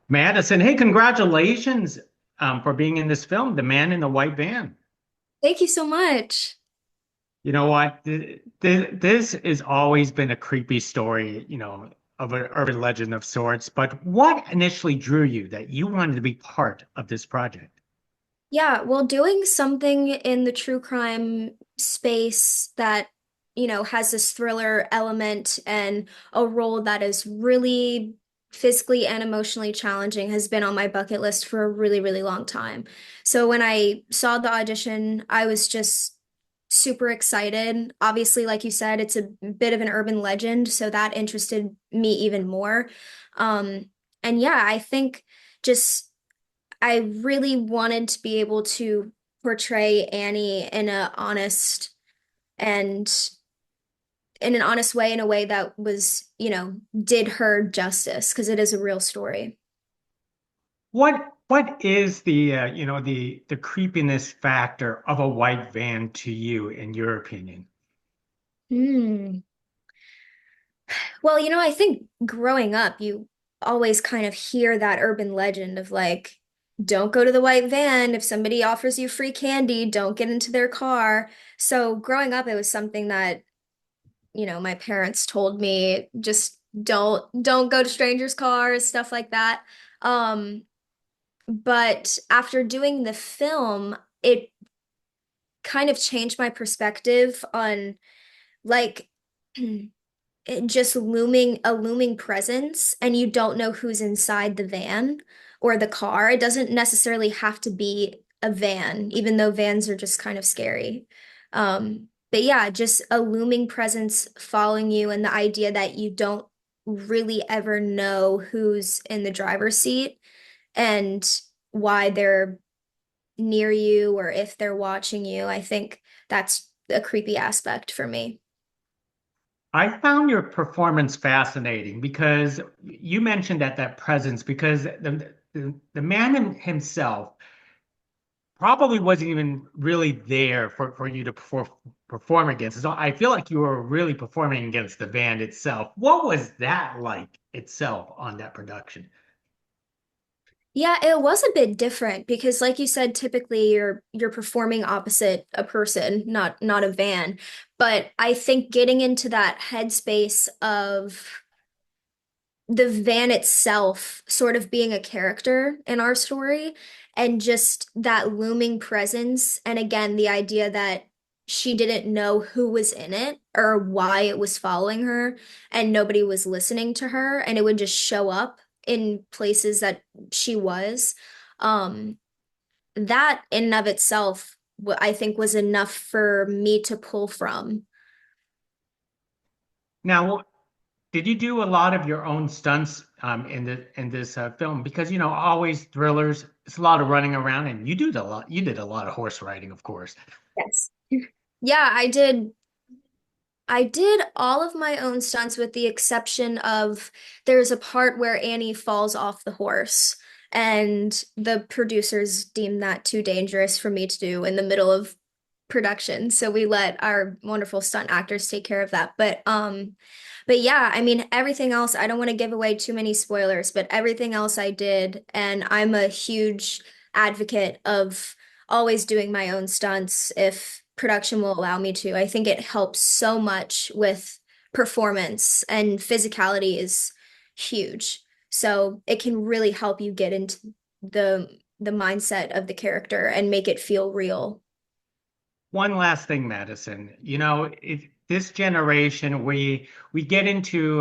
Madison, hey, congratulations for being in this film, The Man in the White Van. Thank you so much. You know what? This has always been a creepy story, of an urban legend of sorts. But what initially drew you that you wanted to be part of this project? Yeah, well, doing something in the true crime space that, has this thriller element and a role that is really physically and emotionally challenging has been on my bucket list for a really, really long time. So when I saw the audition, I was just super excited. Obviously, like you said, it's a bit of an urban legend, so that interested me even more. Um, and yeah, I think just I really wanted to be able to portray Annie and in an honest way, in a way that was, did her justice, because it is a real story. What is the creepiness factor of a white van to you, in your opinion? Hmm. Well, I think growing up, you always kind of hear that urban legend of like, don't go to the white van. If somebody offers you free candy, don't get into their car. So growing up, it was something that my parents told me just don't go to strangers' cars, stuff like that. Um, but after doing the film, it kind of changed my perspective on like it just looming presence, and you don't know who's inside the van or the car. It doesn't necessarily have to be a van, even though vans are just kind of scary. But yeah, just a looming presence following you, and the idea that you don't really ever know who's in the driver's seat and why they're near you or if they're watching you. I think that's a creepy aspect for me. I found your performance fascinating because you mentioned that presence because the man himself probably wasn't even really there for you to perform against. So I feel like you were really performing against the band itself. What was that like itself on that production? Yeah, it was a bit different because like you said, typically you're performing opposite a person, not a van. But I think getting into that headspace of the van itself sort of being a character in our story and just that looming presence, and again the idea that she didn't know who was in it or why it was following her, and nobody was listening to her, and it would just show up in places that she was. um that in and of itself, I think was enough for me to pull from. Now, did you do a lot of your own stunts in this film? Because always thrillers, it's a lot of running around, and you did a lot of horse riding, of course. Yes. Yeah, I did all of my own stunts with the exception of there's a part where Annie falls off the horse, and the producers deemed that too dangerous for me to do in the middle of production. So we let our wonderful stunt actors take care of that. But yeah, I mean everything else, I don't want to give away too many spoilers, but everything else I did, and I'm a huge advocate of always doing my own stunts if production will allow me to. I think it helps so much with performance, and physicality is huge. So it can really help you get into the mindset of the character and make it feel real. One last thing, Madison. This generation, we get into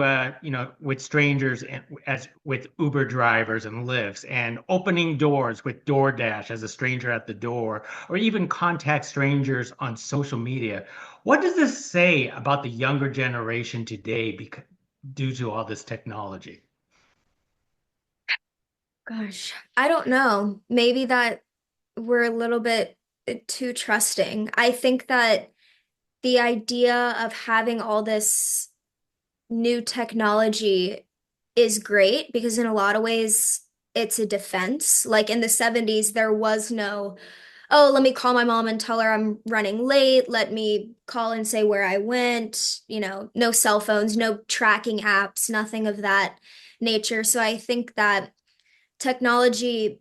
with strangers and as with Uber drivers and Lyfts and opening doors with DoorDash as a stranger at the door, or even contact strangers on social media. What does this say about the younger generation today because due to all this technology? Gosh, I don't know. Maybe that we're a little bit too trusting. I think that the idea of having all this new technology is great because in a lot of ways it's a defense. Like in the 70s, there was no, oh, let me call my mom and tell her I'm running late. Let me call and say where I went. No cell phones, no tracking apps, nothing of that nature. So I think that technology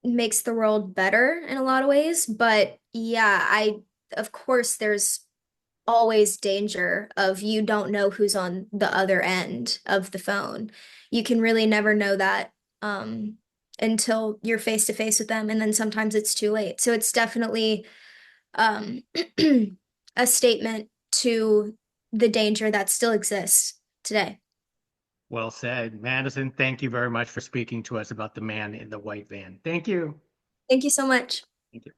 makes the world better in a lot of ways, but yeah, of course there's always danger of you don't know who's on the other end of the phone. You can really never know that until you're face to face with them, and then sometimes it's too late. So it's definitely um, a statement to the danger that still exists today. Well said. Madison, thank you very much for speaking to us about the man in the white van. Thank you. Thank you so much. Thank you.